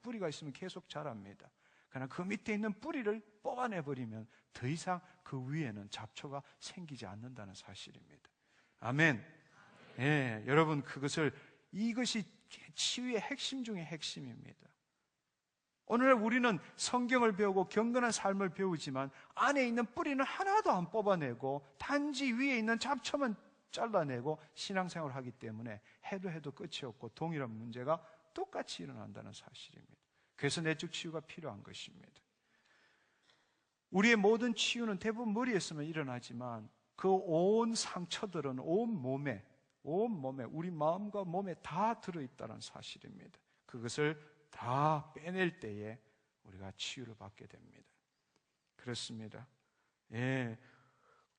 뿌리가 있으면 계속 자랍니다. 그러나 그 밑에 있는 뿌리를 뽑아내버리면 더 이상 그 위에는 잡초가 생기지 않는다는 사실입니다. 아멘. 예, 여러분 이것이 치유의 핵심 중의 핵심입니다. 오늘 우리는 성경을 배우고 경건한 삶을 배우지만 안에 있는 뿌리는 하나도 안 뽑아내고 단지 위에 있는 잡초만 잘라내고 신앙생활을 하기 때문에 해도 끝이 없고 동일한 문제가 똑같이 일어난다는 사실입니다. 그래서 내적 치유가 필요한 것입니다. 우리의 모든 치유는 대부분 머리에서만 일어나지만 그 온 상처들은 온 몸에 우리 마음과 몸에 다 들어있다는 사실입니다. 그것을 다 빼낼 때에 우리가 치유를 받게 됩니다. 그렇습니다. 예,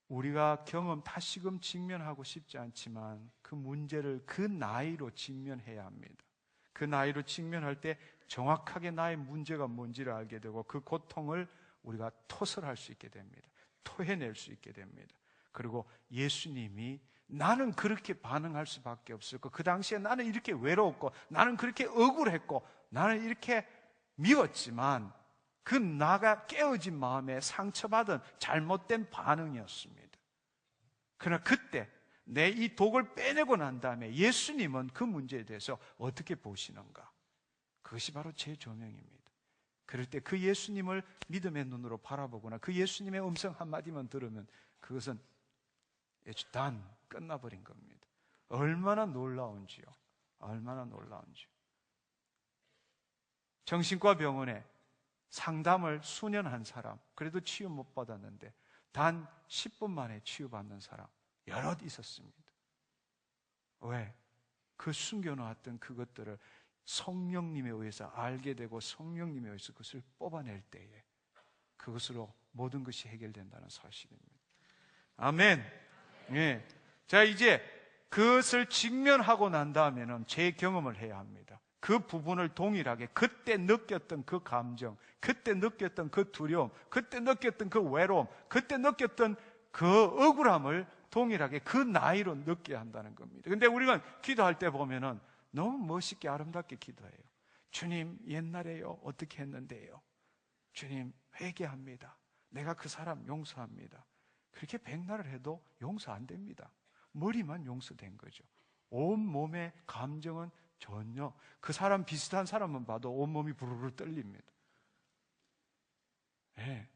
우리가 다시금 직면하고 싶지 않지만 그 문제를 그 나이로 직면해야 합니다. 그 나이로 직면할 때 정확하게 나의 문제가 뭔지를 알게 되고 그 고통을 우리가 토설할 수 있게 됩니다. 토해낼 수 있게 됩니다. 그리고 예수님이 나는 그렇게 반응할 수밖에 없었고 그 당시에 나는 이렇게 외로웠고 나는 그렇게 억울했고 나는 이렇게 미웠지만 그 나가 깨어진 마음에 상처받은 잘못된 반응이었습니다. 그러나 그때 내 이 독을 빼내고 난 다음에 예수님은 그 문제에 대해서 어떻게 보시는가? 그것이 바로 제 조명입니다. 그럴 때 그 예수님을 믿음의 눈으로 바라보거나 그 예수님의 음성 한마디만 들으면 그것은 단 끝나버린 겁니다. 얼마나 놀라운지요. 얼마나 놀라운지요. 정신과 병원에 상담을 수년 한 사람, 그래도 치유 못 받았는데 단 10분 만에 치유받는 사람 여럿 있었습니다. 왜? 그 숨겨놓았던 그것들을 성령님에 의해서 알게 되고 성령님에 의해서 그것을 뽑아낼 때에 그것으로 모든 것이 해결된다는 사실입니다. 아멘. 예. 자, 이제 그것을 직면하고 난 다음에는 재경험을 해야 합니다. 그 부분을 동일하게 그때 느꼈던 그 감정, 그때 느꼈던 그 두려움, 그때 느꼈던 그 외로움, 그때 느꼈던 그 억울함을 동일하게 그 나이로 느껴야 한다는 겁니다. 근데 우리가 기도할 때 보면은 너무 멋있게 아름답게 기도해요. 주님, 옛날에요 어떻게 했는데요? 주님, 회개합니다. 내가 그 사람 용서합니다. 그렇게 백날을 해도 용서 안 됩니다. 머리만 용서된 거죠. 온 몸의 감정은 전혀 그 사람 비슷한 사람만 봐도 온몸이 부르르 떨립니다. 네.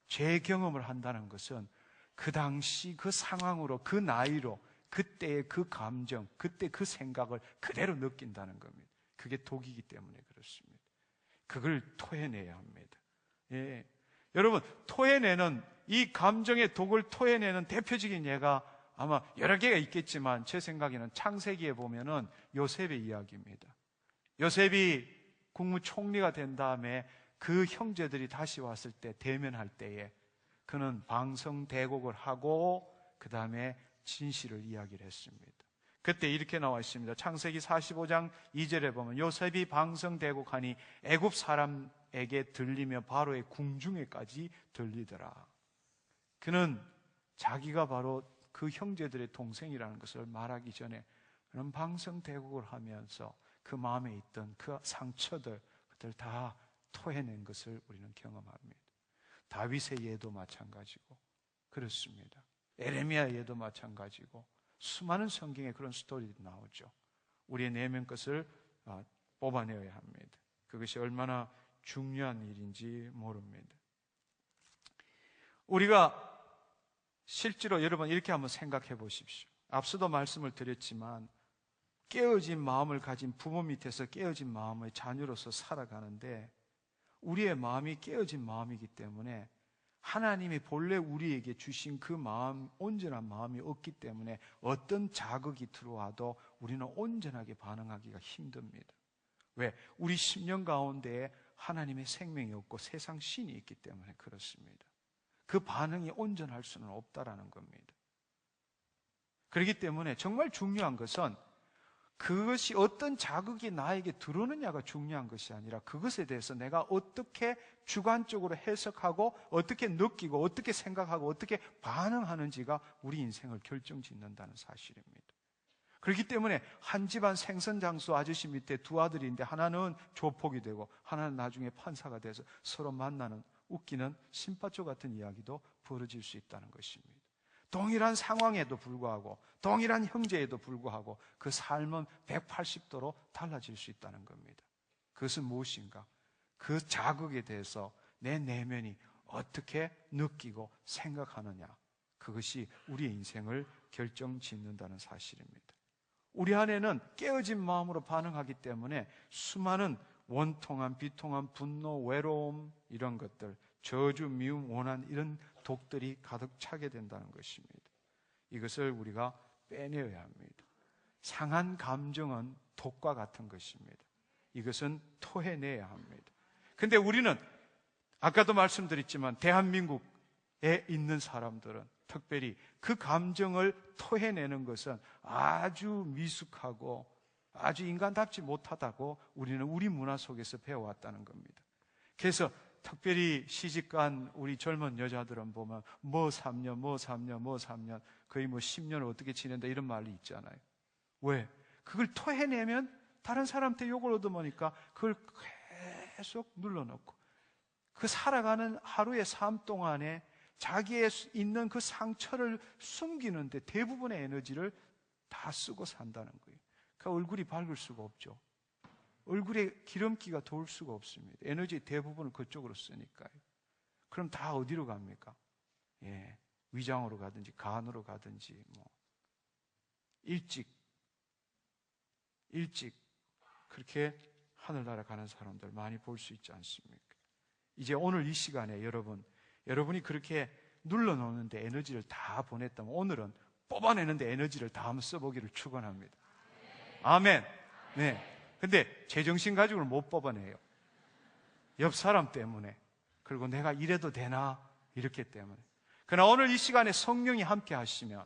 제 경험을 한다는 것은 그 당시 그 상황으로 그 나이로 그때의 그 감정, 그때 그 생각을 그대로 느낀다는 겁니다. 그게 독이기 때문에 그렇습니다. 그걸 토해내야 합니다. 예. 여러분, 토해내는 이 감정의 독을 토해내는 대표적인 예가 아마 여러 개가 있겠지만 제 생각에는 창세기에 보면은 요셉의 이야기입니다. 요셉이 국무총리가 된 다음에 그 형제들이 다시 왔을 때 대면할 때에 그는 방성대곡을 하고 그 다음에 진실을 이야기를 했습니다. 그때 이렇게 나와 있습니다. 창세기 45장 2절에 보면 요셉이 방성대곡하니 애굽 사람에게 들리며 바로의 궁중에까지 들리더라. 그는 자기가 바로 그 형제들의 동생이라는 것을 말하기 전에 그는 방성대곡을 하면서 그 마음에 있던 그 상처들 그들 다 토해낸 것을 우리는 경험합니다. 다윗의 예도 마찬가지고 그렇습니다. 에레미야의 예도 마찬가지고 수많은 성경에 그런 스토리들이 나오죠. 우리의 내면 것을 뽑아내어야 합니다. 그것이 얼마나 중요한 일인지 모릅니다. 우리가 실제로 여러분 이렇게 한번 생각해 보십시오. 앞서도 말씀을 드렸지만 깨어진 마음을 가진 부모 밑에서 깨어진 마음의 자녀로서 살아가는데 우리의 마음이 깨어진 마음이기 때문에 하나님이 본래 우리에게 주신 그 마음, 온전한 마음이 없기 때문에 어떤 자극이 들어와도 우리는 온전하게 반응하기가 힘듭니다. 왜? 우리 심령 가운데에 하나님의 생명이 없고 세상 신이 있기 때문에 그렇습니다. 그 반응이 온전할 수는 없다라는 겁니다. 그렇기 때문에 정말 중요한 것은 그것이 어떤 자극이 나에게 들어오느냐가 중요한 것이 아니라 그것에 대해서 내가 어떻게 주관적으로 해석하고 어떻게 느끼고 어떻게 생각하고 어떻게 반응하는지가 우리 인생을 결정짓는다는 사실입니다. 그렇기 때문에 한 집안 생선장수 아저씨 밑에 두 아들인데 하나는 조폭이 되고 하나는 나중에 판사가 돼서 서로 만나는 웃기는 신바초 같은 이야기도 벌어질 수 있다는 것입니다. 동일한 상황에도 불구하고 동일한 형제에도 불구하고 그 삶은 180도로 달라질 수 있다는 겁니다. 그것은 무엇인가? 그 자극에 대해서 내 내면이 어떻게 느끼고 생각하느냐, 그것이 우리의 인생을 결정짓는다는 사실입니다. 우리 안에는 깨어진 마음으로 반응하기 때문에 수많은 원통함, 비통함, 분노, 외로움, 이런 것들, 저주, 미움, 원한, 이런 독들이 가득 차게 된다는 것입니다. 이것을 우리가 빼내어야 합니다. 상한 감정은 독과 같은 것입니다. 이것은 토해내야 합니다. 근데 우리는 아까도 말씀드렸지만 대한민국에 있는 사람들은 특별히 그 감정을 토해내는 것은 아주 미숙하고 아주 인간답지 못하다고 우리는 우리 문화 속에서 배워왔다는 겁니다. 그래서 특별히 시집간 우리 젊은 여자들은 보면 뭐 3년, 뭐 3년, 뭐 3년, 거의 뭐 10년을 어떻게 지낸다 이런 말이 있잖아요. 왜? 그걸 토해내면 다른 사람한테 욕을 얻어먹으니까 그걸 계속 눌러놓고 그 살아가는 하루의 삶 동안에 자기의 있는 그 상처를 숨기는데 대부분의 에너지를 다 쓰고 산다는 거예요. 그러니까 얼굴이 밝을 수가 없죠. 얼굴에 기름기가 돌 수가 없습니다. 에너지의 대부분을 그쪽으로 쓰니까요. 그럼 다 어디로 갑니까? 위장으로 가든지 간으로 가든지 일찍 그렇게 하늘나라 가는 사람들 많이 볼 수 있지 않습니까? 이제 오늘 이 시간에 여러분이 그렇게 눌러놓는데 에너지를 다 보냈다면 오늘은 뽑아내는데 에너지를 다 한번 써보기를 축원합니다. 아멘. 네. 근데 제정신 가지고는 못 뽑아내요. 옆 사람 때문에, 그리고 내가 이래도 되나 이렇기 때문에. 그러나 오늘 이 시간에 성령이 함께 하시면,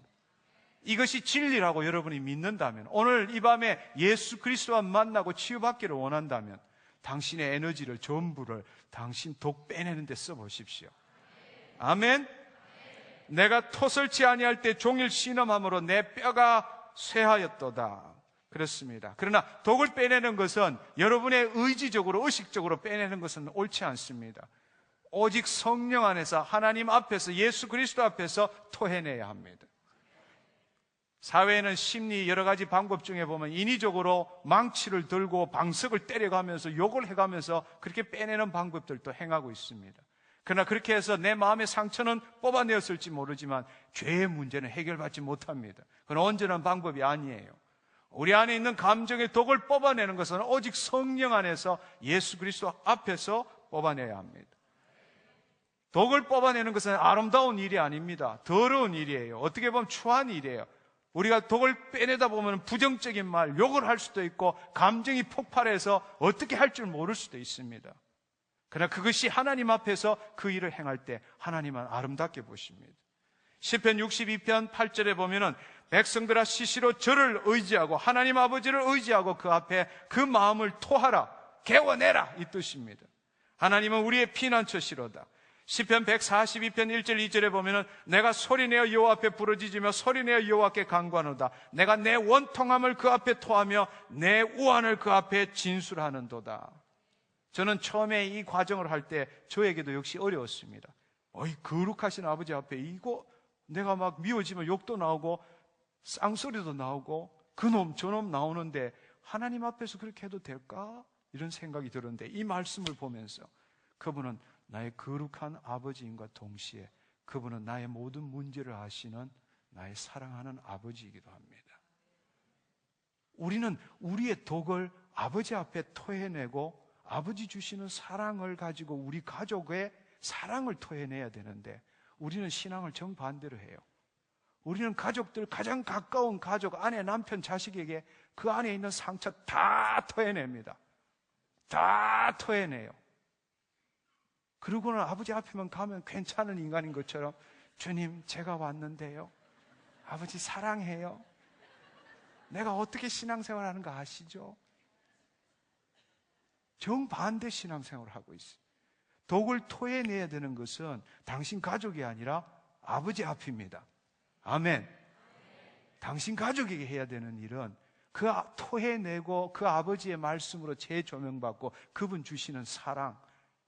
이것이 진리라고 여러분이 믿는다면, 오늘 이 밤에 예수 그리스도와 만나고 치유받기를 원한다면 당신의 에너지를 전부를 당신 독 빼내는 데 써보십시오. 아멘. 내가 토설치 아니할 때 종일 신음함으로 내 뼈가 쇠하였도다. 그렇습니다. 그러나 독을 빼내는 것은 여러분의 의지적으로, 의식적으로 빼내는 것은 옳지 않습니다. 오직 성령 안에서 하나님 앞에서, 예수 그리스도 앞에서 토해내야 합니다. 사회에는 심리 여러 가지 방법 중에 보면 인위적으로 망치를 들고 방석을 때려가면서 욕을 해가면서 그렇게 빼내는 방법들도 행하고 있습니다. 그러나 그렇게 해서 내 마음의 상처는 뽑아내었을지 모르지만 죄의 문제는 해결받지 못합니다. 그건 온전한 방법이 아니에요. 우리 안에 있는 감정의 독을 뽑아내는 것은 오직 성령 안에서 예수 그리스도 앞에서 뽑아내야 합니다. 독을 뽑아내는 것은 아름다운 일이 아닙니다. 더러운 일이에요. 어떻게 보면 추한 일이에요. 우리가 독을 빼내다 보면 부정적인 말, 욕을 할 수도 있고 감정이 폭발해서 어떻게 할 줄 모를 수도 있습니다. 그러나 그것이 하나님 앞에서 그 일을 행할 때 하나님은 아름답게 보십니다. 시편 62편 8절에 보면은 백성들아 시시로 저를 의지하고 하나님 아버지를 의지하고 그 앞에 그 마음을 토하라, 개워내라, 이 뜻입니다. 하나님은 우리의 피난처시로다. 시편 142편 1절 2절에 보면은 내가 소리내어 여호와 앞에 부르짖으며 소리내어 여호와께 간구하노다. 내가 내 원통함을 그 앞에 토하며 내 우환을 그 앞에 진술하는도다. 저는 처음에 이 과정을 할 때 저에게도 역시 어려웠습니다. 거룩하신 아버지 앞에 이거 내가 막 미워지면 욕도 나오고 쌍소리도 나오고 그놈 저놈 나오는데 하나님 앞에서 그렇게 해도 될까? 이런 생각이 들었는데 이 말씀을 보면서 그분은 나의 거룩한 아버지인과 동시에 그분은 나의 모든 문제를 아시는 나의 사랑하는 아버지이기도 합니다. 우리는 우리의 독을 아버지 앞에 토해내고 아버지 주시는 사랑을 가지고 우리 가족의 사랑을 토해내야 되는데 우리는 신앙을 정반대로 해요. 우리는 가족들, 가장 가까운 가족, 아내, 남편, 자식에게 그 안에 있는 상처 다 토해냅니다. 다 토해내요. 그러고는 아버지 앞에만 가면 괜찮은 인간인 것처럼 주님 제가 왔는데요, 아버지 사랑해요. 내가 어떻게 신앙생활하는 거 아시죠? 정반대 신앙생활을 하고 있어요. 독을 토해내야 되는 것은 당신 가족이 아니라 아버지 앞입니다. 아멘. 당신 가족에게 해야 되는 일은 그 토해내고 그 아버지의 말씀으로 재조명받고 그분 주시는 사랑,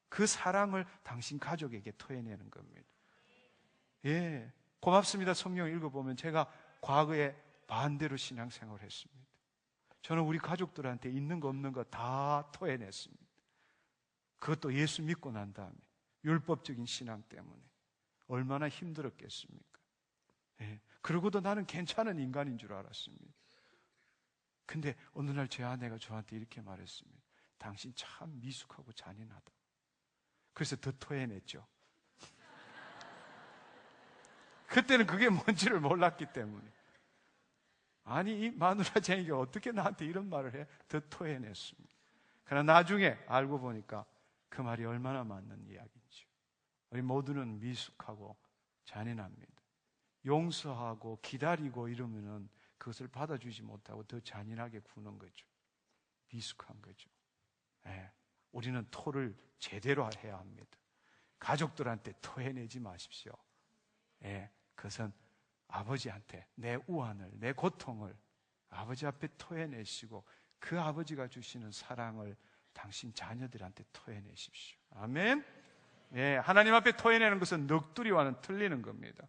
그 사랑을 당신 가족에게 토해내는 겁니다. 예, 고맙습니다. 성경 읽어보면 제가 과거에 반대로 신앙생활을 했습니다. 저는 우리 가족들한테 있는 거 없는 거 다 토해냈습니다. 그것도 예수 믿고 난 다음에 율법적인 신앙 때문에 얼마나 힘들었겠습니까? 예, 그러고도 나는 괜찮은 인간인 줄 알았습니다. 근데 어느 날 제 아내가 저한테 이렇게 말했습니다. 당신 참 미숙하고 잔인하다. 그래서 더 토해냈죠. 그때는 그게 뭔지를 몰랐기 때문에. 아니, 이 마누라쟁이가 어떻게 나한테 이런 말을 해? 더 토해냈습니다. 그러나 나중에 알고 보니까 그 말이 얼마나 맞는 이야기인지. 우리 모두는 미숙하고 잔인합니다. 용서하고 기다리고 이러면은 그것을 받아주지 못하고 더 잔인하게 구는 거죠. 미숙한 거죠. 예, 우리는 토를 제대로 해야 합니다. 가족들한테 토해내지 마십시오. 예, 그것은 아버지한테 내 우환을, 내 고통을 아버지 앞에 토해내시고 그 아버지가 주시는 사랑을 당신 자녀들한테 토해내십시오. 아멘. 예, 하나님 앞에 토해내는 것은 넋두리와는 틀리는 겁니다.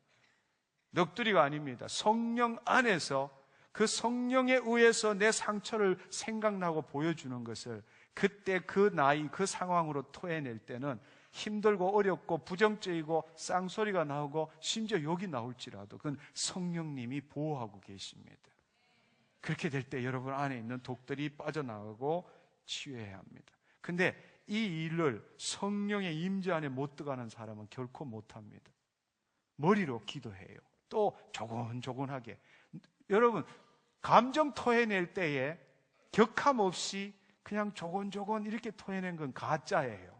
넋두리가 아닙니다. 성령 안에서 그 성령에 의해서 내 상처를 생각나고 보여주는 것을 그때 그 나이, 그 상황으로 토해낼 때는 힘들고 어렵고 부정적이고 쌍소리가 나오고 심지어 욕이 나올지라도 그건 성령님이 보호하고 계십니다. 그렇게 될 때 여러분 안에 있는 독들이 빠져나가고 치유해야 합니다. 근데 이 일을 성령의 임재 안에 못 들어가는 사람은 결코 못합니다. 머리로 기도해요. 또 조곤조곤하게. 여러분, 감정 토해낼 때에 격함 없이 그냥 조곤조곤 이렇게 토해낸 건 가짜예요.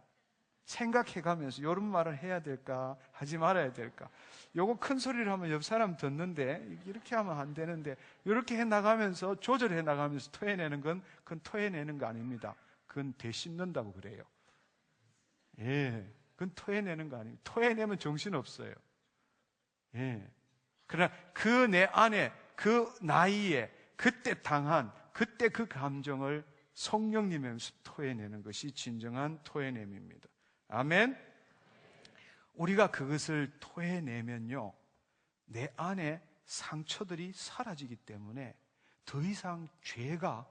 생각해가면서 이런 말을 해야 될까 하지 말아야 될까, 요거 큰 소리를 하면 옆 사람 듣는데 이렇게 하면 안 되는데 이렇게 해나가면서 조절해 나가면서 토해내는 건 그건 토해내는 거 아닙니다. 그건 되씹는다고 그래요. 예, 그건 토해내는 거 아닙니다. 토해내면 정신없어요. 예, 그러나 그 내 안에 그 나이에 그때 당한 그때 그 감정을 성령님의 토해내는 것이 진정한 토해냄입니다. 아멘. 우리가 그것을 토해내면요, 내 안에 상처들이 사라지기 때문에 더 이상 죄가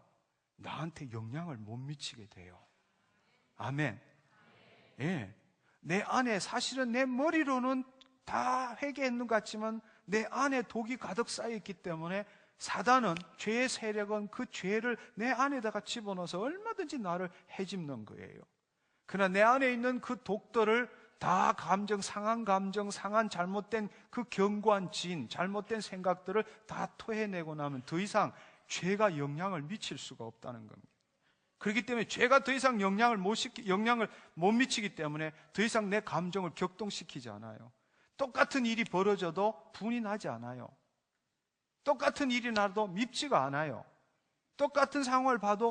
나한테 영향을 못 미치게 돼요. 아멘. 예, 내 안에 사실은 내 머리로는 다 회개했는 것 같지만 내 안에 독이 가득 쌓여있기 때문에 사단은, 죄의 세력은 그 죄를 내 안에다가 집어넣어서 얼마든지 나를 해집는 거예요. 그러나 내 안에 있는 그 독들을 다 상한 감정, 상한 잘못된 그 견고한 진, 잘못된 생각들을 다 토해내고 나면 더 이상 죄가 영향을 미칠 수가 없다는 겁니다. 그렇기 때문에 죄가 더 이상 영향을 못 미치기 때문에 더 이상 내 감정을 격동시키지 않아요. 똑같은 일이 벌어져도 분이 나지 않아요. 똑같은 일이 나도 밉지가 않아요. 똑같은 상황을 봐도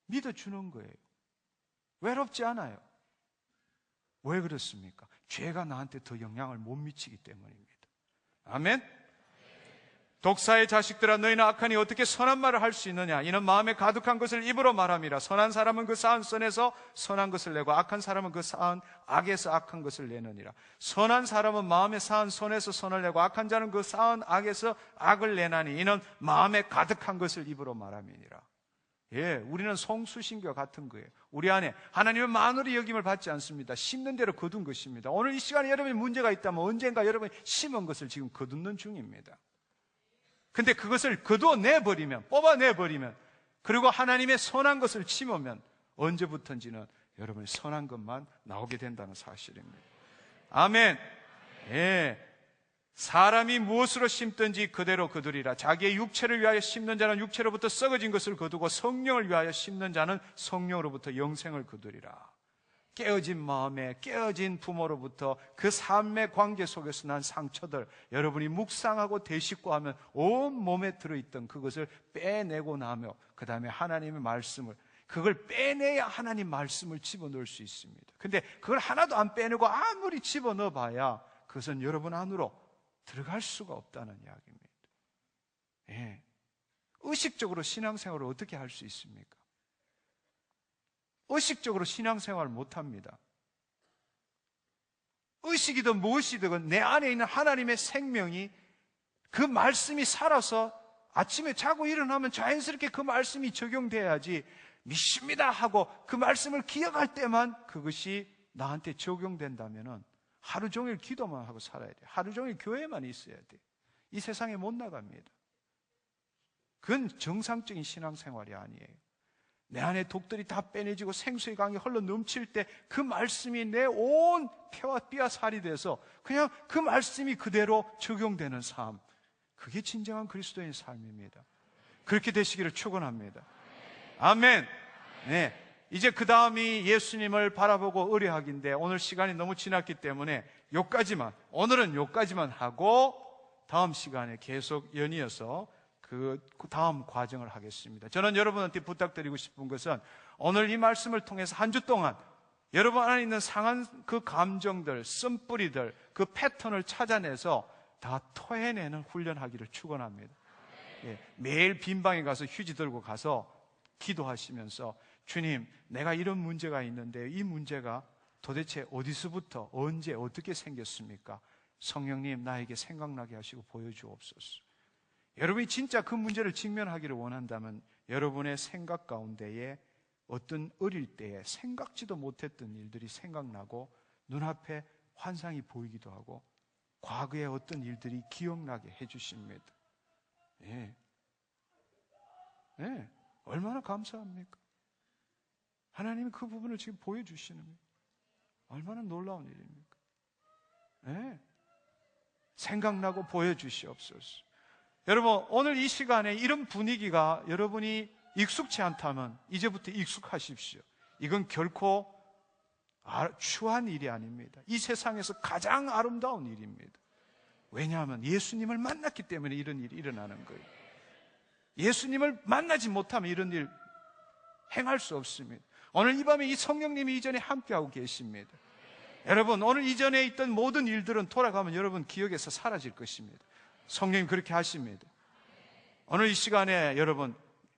믿어주는 거예요. 외롭지 않아요. 왜 그렇습니까? 죄가 나한테 더 영향을 못 미치기 때문입니다. 아멘. 독사의 자식들아, 너희는 악하니 어떻게 선한 말을 할 수 있느냐? 이는 마음에 가득한 것을 입으로 말함이라. 선한 사람은 그 쌓은 선에서 선한 것을 내고 악한 사람은 그 쌓은 악에서 악한 것을 내느니라. 선한 사람은 마음에 쌓은 선에서 선을 내고 악한 자는 그 쌓은 악에서 악을 내나니 이는 마음에 가득한 것을 입으로 말함이니라. 예, 우리는 송수신과 같은 거예요. 우리 안에 하나님은 만으로 여김을 받지 않습니다. 심는 대로 거둔 것입니다. 오늘 이 시간에 여러분이 문제가 있다면 언젠가 여러분이 심은 것을 지금 거두는 중입니다. 근데 그것을 거둬내버리면, 뽑아내버리면, 그리고 하나님의 선한 것을 심으면 언제부턴지는 여러분이 선한 것만 나오게 된다는 사실입니다. 아멘. 예. 사람이 무엇으로 심든지 그대로 거두리라. 자기의 육체를 위하여 심는 자는 육체로부터 썩어진 것을 거두고 성령을 위하여 심는 자는 성령으로부터 영생을 거두리라. 깨어진 마음에, 깨어진 부모로부터 그 삶의 관계 속에서 난 상처들, 여러분이 묵상하고 되씹고하면 온 몸에 들어있던 그것을 빼내고 나며 그 다음에 하나님의 말씀을, 그걸 빼내야 하나님 말씀을 집어넣을 수 있습니다. 근데 그걸 하나도 안 빼내고 아무리 집어넣어봐야 그것은 여러분 안으로 들어갈 수가 없다는 이야기입니다. 예. 의식적으로 신앙생활을 어떻게 할 수 있습니까? 의식적으로 신앙생활을 못합니다. 의식이든 무의식이든 내 안에 있는 하나님의 생명이, 그 말씀이 살아서 아침에 자고 일어나면 자연스럽게 그 말씀이 적용돼야지, 믿습니다 하고 그 말씀을 기억할 때만 그것이 나한테 적용된다면 하루 종일 기도만 하고 살아야 돼요. 하루 종일 교회만 있어야 돼요. 이 세상에 못 나갑니다. 그건 정상적인 신앙생활이 아니에요. 내 안에 독들이 다 빼내지고 생수의 강이 흘러 넘칠 때 그 말씀이 내 온 폐와 뼈와 살이 돼서 그냥 그 말씀이 그대로 적용되는 삶, 그게 진정한 그리스도인의 삶입니다. 그렇게 되시기를 축원합니다. 아멘. 네. 이제 그 다음이 예수님을 바라보고 의뢰하기인데, 오늘 시간이 너무 지났기 때문에 오늘은 요까지만 하고 다음 시간에 계속 연이어서 그 다음 과정을 하겠습니다. 저는 여러분한테 부탁드리고 싶은 것은, 오늘 이 말씀을 통해서 한 주 동안 여러분 안에 있는 상한 그 감정들, 쓴뿌리들, 그 패턴을 찾아내서 다 토해내는 훈련하기를 축원합니다. 예, 매일 빈방에 가서 휴지 들고 가서 기도하시면서, 주님, 내가 이런 문제가 있는데 이 문제가 도대체 어디서부터 언제 어떻게 생겼습니까? 성령님, 나에게 생각나게 하시고 보여주옵소서. 여러분이 진짜 그 문제를 직면하기를 원한다면 여러분의 생각 가운데에 어떤 어릴 때에 생각지도 못했던 일들이 생각나고 눈앞에 환상이 보이기도 하고 과거의 어떤 일들이 기억나게 해주십니다. 예. 예. 얼마나 감사합니까? 하나님이 그 부분을 지금 보여주시는 거예요. 얼마나 놀라운 일입니까? 예. 생각나고 보여주시옵소서. 여러분, 오늘 이 시간에 이런 분위기가 여러분이 익숙치 않다면 이제부터 익숙하십시오. 이건 결코 추한 일이 아닙니다. 이 세상에서 가장 아름다운 일입니다. 왜냐하면 예수님을 만났기 때문에 이런 일이 일어나는 거예요. 예수님을 만나지 못하면 이런 일 행할 수 없습니다. 오늘 이 밤에 이 성령님이 이전에 함께하고 계십니다. 여러분, 오늘 이전에 있던 모든 일들은 돌아가면 여러분 기억에서 사라질 것입니다. 성령님 그렇게 하십니다. 오늘 이 시간에 여러분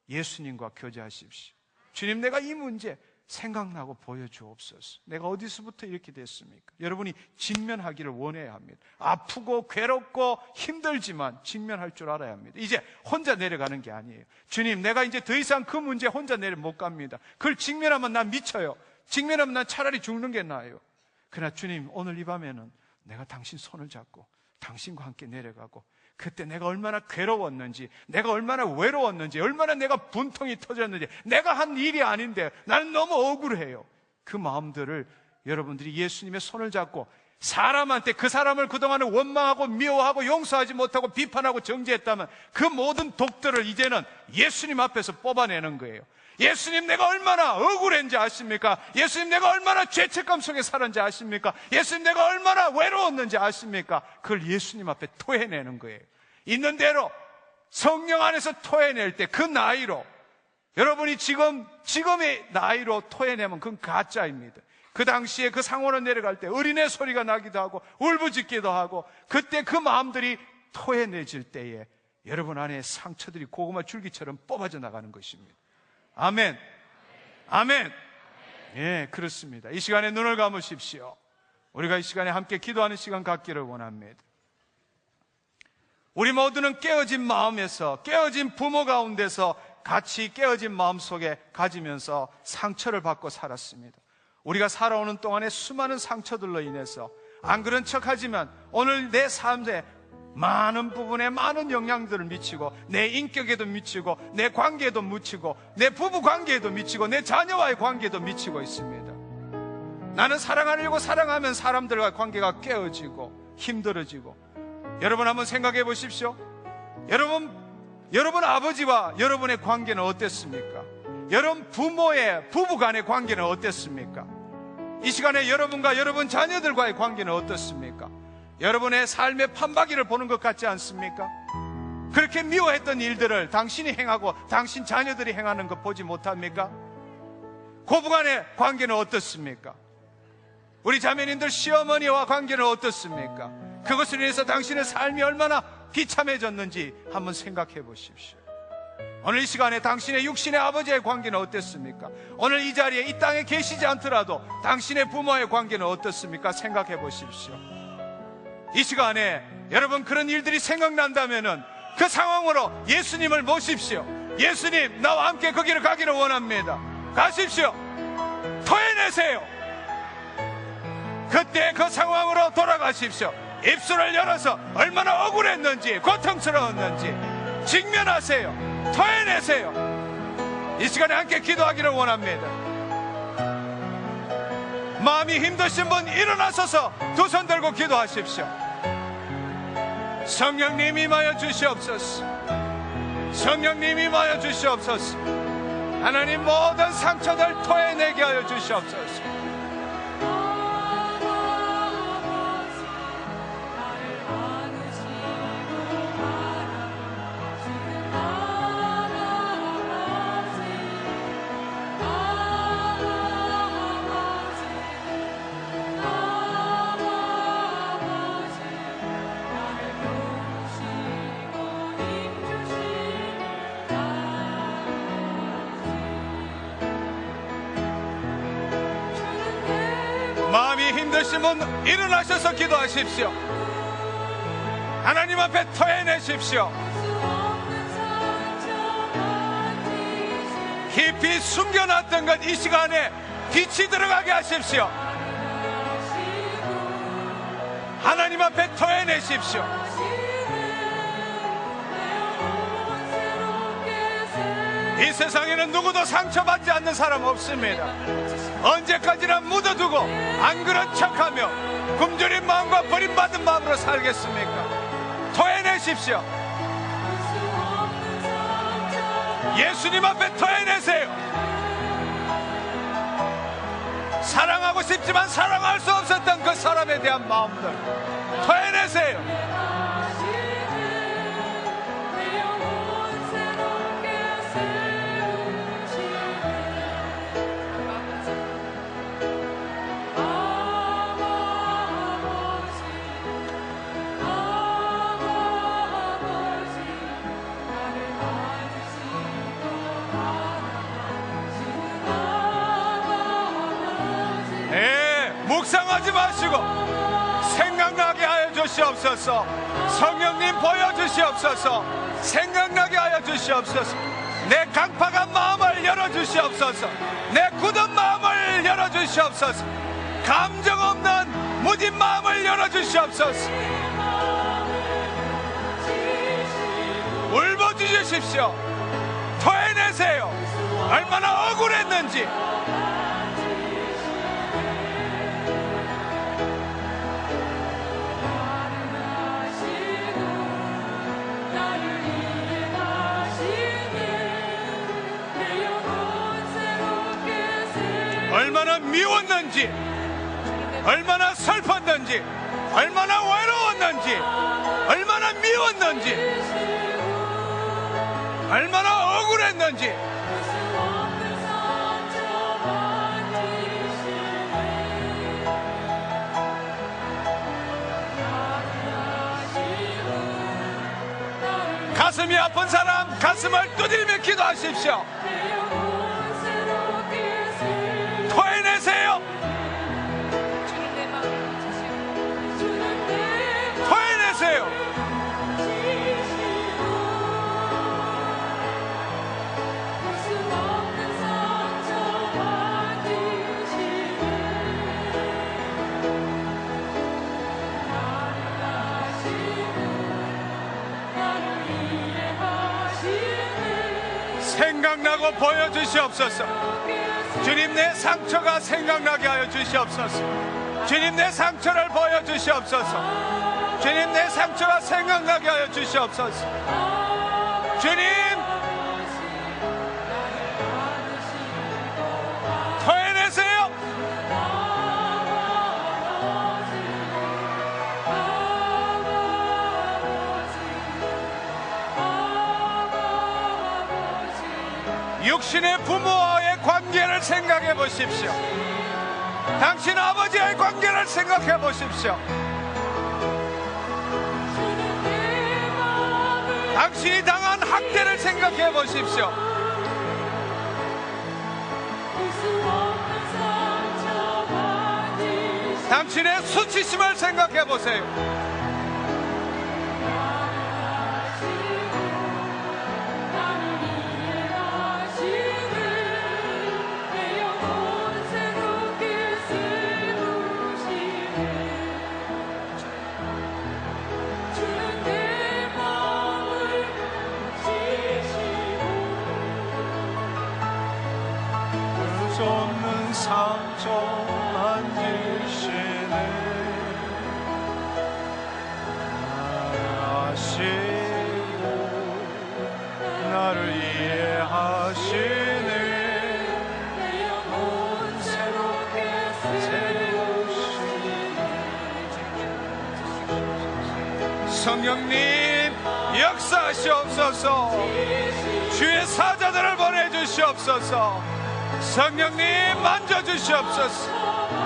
예수님과 교제하십시오. 주님, 내가 이 문제 생각나고 보여주옵소서. 내가 어디서부터 이렇게 됐습니까? 여러분이 직면하기를 원해야 합니다. 아프고 괴롭고 힘들지만 직면할 줄 알아야 합니다. 이제 혼자 내려가는 게 아니에요. 주님, 내가 이제 더 이상 그 문제 혼자 내려 못 갑니다. 그걸 직면하면 난 미쳐요. 직면하면 난 차라리 죽는 게 나아요. 그러나 주님, 오늘 이 밤에는 내가 당신 손을 잡고 당신과 함께 내려가고, 그때 내가 얼마나 괴로웠는지, 내가 얼마나 외로웠는지, 얼마나 내가 분통이 터졌는지, 내가 한 일이 아닌데 나는 너무 억울해요. 그 마음들을 여러분들이 예수님의 손을 잡고, 사람한테 그 사람을 그동안은 원망하고 미워하고 용서하지 못하고 비판하고 정죄했다면 그 모든 독들을 이제는 예수님 앞에서 뽑아내는 거예요. 예수님, 내가 얼마나 억울했는지 아십니까? 예수님, 내가 얼마나 죄책감 속에 살았는지 아십니까? 예수님, 내가 얼마나 외로웠는지 아십니까? 그걸 예수님 앞에 토해내는 거예요. 있는 대로 성령 안에서 토해낼 때 그 나이로, 여러분이 지금의 나이로 토해내면 그건 가짜입니다. 그 당시에 그 상원을 내려갈 때 어린애 소리가 나기도 하고 울부짖기도 하고, 그때 그 마음들이 토해내질 때에 여러분 안에 상처들이 고구마 줄기처럼 뽑아져 나가는 것입니다. 아멘. 아멘. 예, 그렇습니다. 이 시간에 눈을 감으십시오. 우리가 이 시간에 함께 기도하는 시간 갖기를 원합니다. 우리 모두는 깨어진 마음에서, 깨어진 부모 가운데서 같이 깨어진 마음 속에 가지면서 상처를 받고 살았습니다. 우리가 살아오는 동안에 수많은 상처들로 인해서 안 그런 척하지만 오늘 내 삶에 많은 부분에 많은 영향들을 미치고, 내 인격에도 미치고, 내 관계에도 미치고, 내 부부 관계에도 미치고, 내 자녀와의 관계에도 미치고 있습니다. 나는 사랑하려고 사랑하면 사람들과 관계가 깨어지고 힘들어지고. 여러분 한번 생각해 보십시오. 여러분 아버지와 여러분의 관계는 어땠습니까? 여러분 부부 간의 관계는 어땠습니까? 이 시간에 여러분과 여러분 자녀들과의 관계는 어떻습니까? 여러분의 삶의 판박이를 보는 것 같지 않습니까? 그렇게 미워했던 일들을 당신이 행하고 당신 자녀들이 행하는 것 보지 못합니까? 고부간의 관계는 어떻습니까? 우리 자매님들 시어머니와 관계는 어떻습니까? 그것을 위해서 당신의 삶이 얼마나 비참해졌는지 한번 생각해 보십시오. 오늘 이 시간에 당신의 육신의 아버지의 관계는 어땠습니까? 오늘 이 자리에 이 땅에 계시지 않더라도 당신의 부모의 관계는 어떻습니까? 생각해 보십시오. 이 시간에 여러분 그런 일들이 생각난다면은 그 상황으로 예수님을 모십시오. 예수님, 나와 함께 그 길을 가기를 원합니다. 가십시오. 토해내세요. 그때 그 상황으로 돌아가십시오. 입술을 열어서 얼마나 억울했는지, 고통스러웠는지 직면하세요. 토해내세요. 이 시간에 함께 기도하기를 원합니다. 마음이 힘드신 분 일어나셔서 두 손 들고 기도하십시오. 성령님 임하여 주시옵소서. 성령님 임하여 주시옵소서. 하나님 모든 상처들 토해내게 하여 주시옵소서. 마음이 힘드신 분 일어나셔서 기도하십시오. 하나님 앞에 토해내십시오. 깊이 숨겨놨던 것 이 시간에 빛이 들어가게 하십시오. 하나님 앞에 토해내십시오. 이 세상에는 누구도 상처받지 않는 사람 없습니다. 언제까지나 묻어두고 안 그런 척하며 굶주린 마음과 버림받은 마음으로 살겠습니까? 토해내십시오. 예수님 앞에 토해내세요. 사랑하고 싶지만 사랑할 수 없었던 그 사람에 대한 마음들 토해내세요. 묵상하지 마시고 생각나게 하여 주시옵소서. 성령님 보여주시옵소서. 생각나게 하여 주시옵소서. 내 강팍한 마음을 열어주시옵소서. 내 굳은 마음을 열어주시옵소서. 감정 없는 무딘 마음을 열어주시옵소서. 울부짖으십시오. 토해내세요. 얼마나 억울했는지. 얼마나 미웠는지, 얼마나 슬펐는지, 얼마나 외로웠는지, 얼마나 미웠는지, 얼마나 억울했는지. 가슴이 아픈 사람 가슴을 두드리며 기도하십시오. 토해내세요. 토해내세요. 생각나고 보여주시옵소서. 주님, 내 상처가 생각나게 하여 주시옵소서. 주님, 내 상처를 보여주시옵소서. 주님, 내 상처가 생각나게 하여 주시옵소서. 주님, 토해내세요. 육신의 부모와의 관계를 생각해 보십시오. 당신 아버지와의 관계를 생각해 보십시오. 당신이 당한 학대를 생각해 보십시오. 당신의 수치심을 생각해 보세요. 없는 상처 만지시네. 아시고 나를 이해하시네. 내 영혼 새롭게 세우시네. 성령님 역사하시옵소서. 주의 사자들을 보내주시옵소서. 성령님 만져주시옵소서.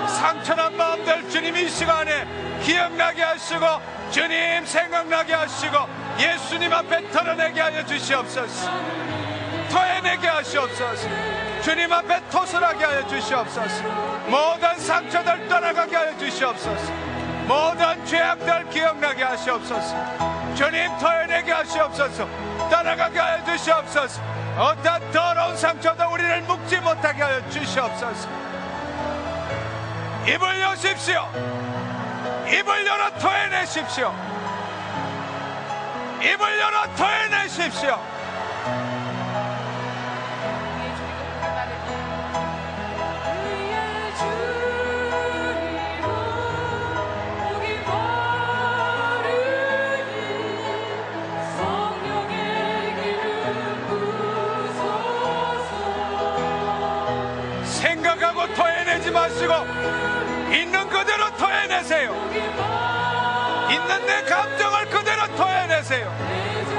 상처난 마음들 주님 이 시간에 기억나게 하시고 주님 생각나게 하시고 예수님 앞에 털어내게 하여 주시옵소서. 토해내게 하시옵소서. 주님 앞에 토설하게 하여 주시옵소서. 모든 상처들 떠나가게 하여 주시옵소서. 모든 죄악들 기억나게 하시옵소서. 주님 토해내게 하시옵소서. 떠나가게 하여 주시옵소서. 어떤 더러운 상처도 우리를 묶지 못하게 하여 주시옵소서. 입을 여십시오. 입을 열어 토해내십시오. 입을 열어 토해내십시오. 생각하고 토해내지 마시고 있는 그대로 토해내세요. 있는 내 감정을 그대로 토해내세요.